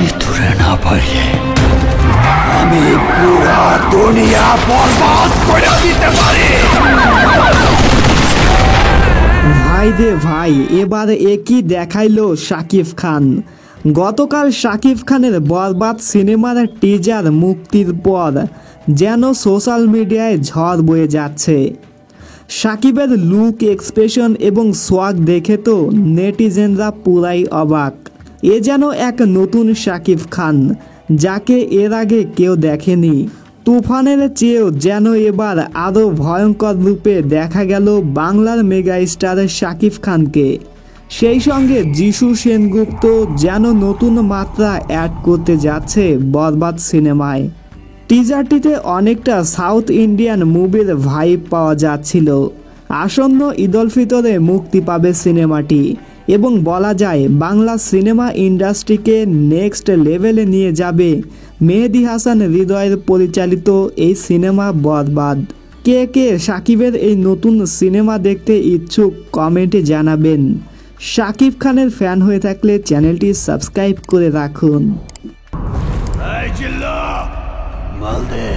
মৃত্যুরে না পাইলে আমি পুরা দুনিয়া বরবাদ করে দিতে পারি। ভাই রে ভাই, এবার একই দেখাইলো শাকিব খান। গতকাল শাকিব খানের বরবাদ সিনেমার টিজার মুক্তির পর যেন সোশ্যাল মিডিয়ায় ঝড় বয়ে যাচ্ছে। শাকিবের লুক, এক্সপ্রেশন এবং সোয়াগ দেখে তো নেটিজেনরা পুরাই অবাক। এ যেন এক নতুন শাকিব খান, যাকে এর আগে কেউ দেখেনি। তুফানের চেয়েও যেন এবার আরও ভয়ঙ্কর রূপে দেখা গেল বাংলার মেগা স্টার শাকিব খানকে। সেই সঙ্গে যিশু সেনগুপ্ত যেন নতুন মাত্রা অ্যাড করতে যাচ্ছে বরবাদ সিনেমায়। টিজারটিতে অনেকটা সাউথ ইন্ডিয়ান মুভির ভাইব পাওয়া যাচ্ছিল। আসন্ন ঈদ উল ফিতরে মুক্তি পাবে সিনেমাটি এবং বলা যায় বাংলা সিনেমা ইন্ডাস্ট্রিকে নেক্সট লেভেলে নিয়ে যাবে মেহেদী হাসান হৃদয়ের পরিচালিত এই সিনেমা বরবাদ। কে কে শাকিবের এই নতুন সিনেমা দেখতে ইচ্ছুক কমেন্টে জানাবেন। শাকিব খানের ফ্যান হয়ে থাকলে চ্যানেলটি সাবস্ক্রাইব করে রাখুন। মালদে